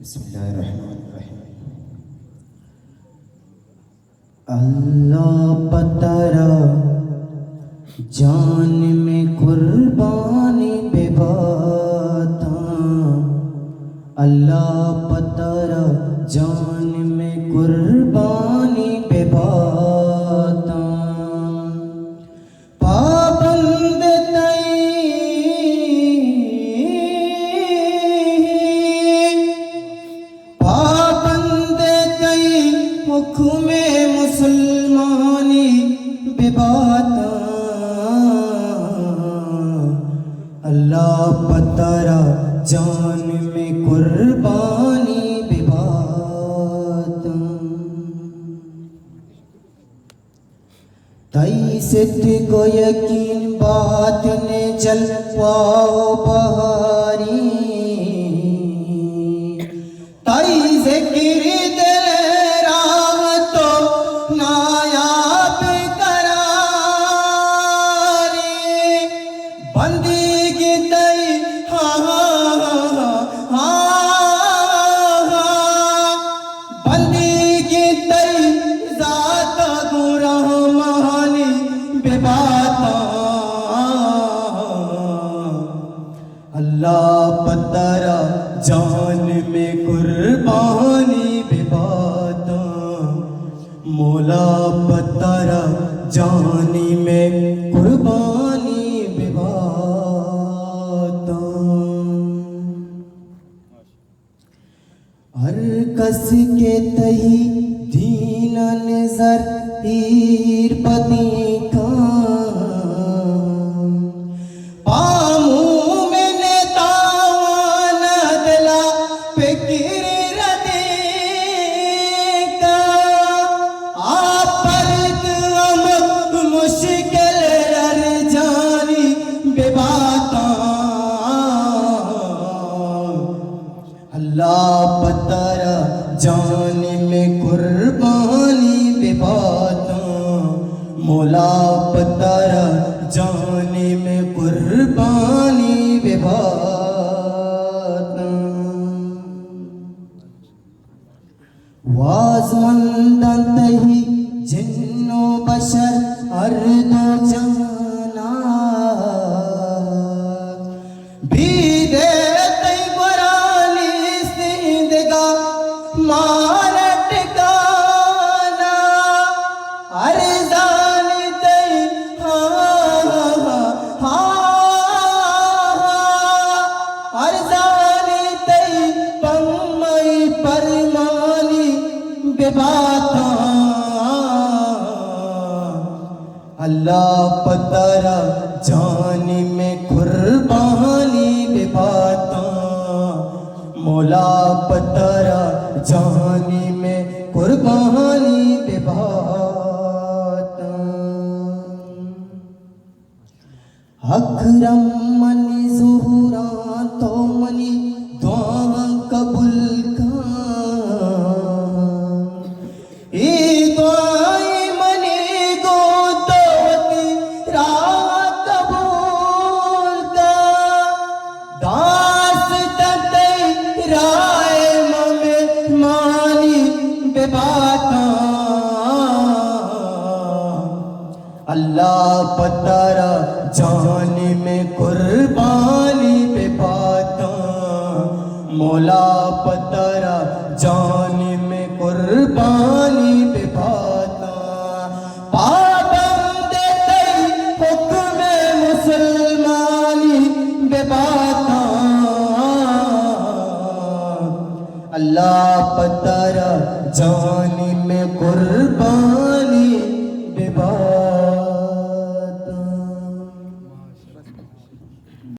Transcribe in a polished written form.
बिस्मिल्लाहिर्रहमानिर्रहीम। अल्लाह पतरा जान में कुर्बानी बेबाता, अल्लाह पतरा जान में कुर्बानी बेबाता, पाबंद हुक्मे मुसलमानी बेबाता, अल्लाह पतरा जान में कुर्बानी बेबाता, तई सिद्ध को यकीन बात ने जल पाओ बहारी, तई जिक्र अल्लाह पतरा जान में कुर्बानी बेबाता, मौला पतरा जानी में कुर्बानी बेबाता, हर कस के तही दीन नजर हीर पदी का, अल्लाह पतरा जान में कुर्बानी बेबाता, मौला पतरा जान में कुर्बानी बेबाता, वाज़मंदन तही जिन्नो बशर अर्दो जाना, मारट गाना अरजान तई अरजान तई पम्मई परमानी बेबाता, अल्लाह पतरा जान में कुर्बानी बेबाता, मौला पतरा जानी में कुर्बानी बेबाता, अकरम मनी ज़ुहरा तो मनी दुआ कबूल का, ई दुआई मनी गो तोती रात कबूल का, दास तई राय मानी बेबाता, अल्लाह पतरा जान में कुर्बानी बेबाता, मौला पतरा जान में कुर्बानी बेबाता, पाबंद तई हुक्मे मुसलमानी बेबाता, अल्लाह पतरा जान में कुर्बानी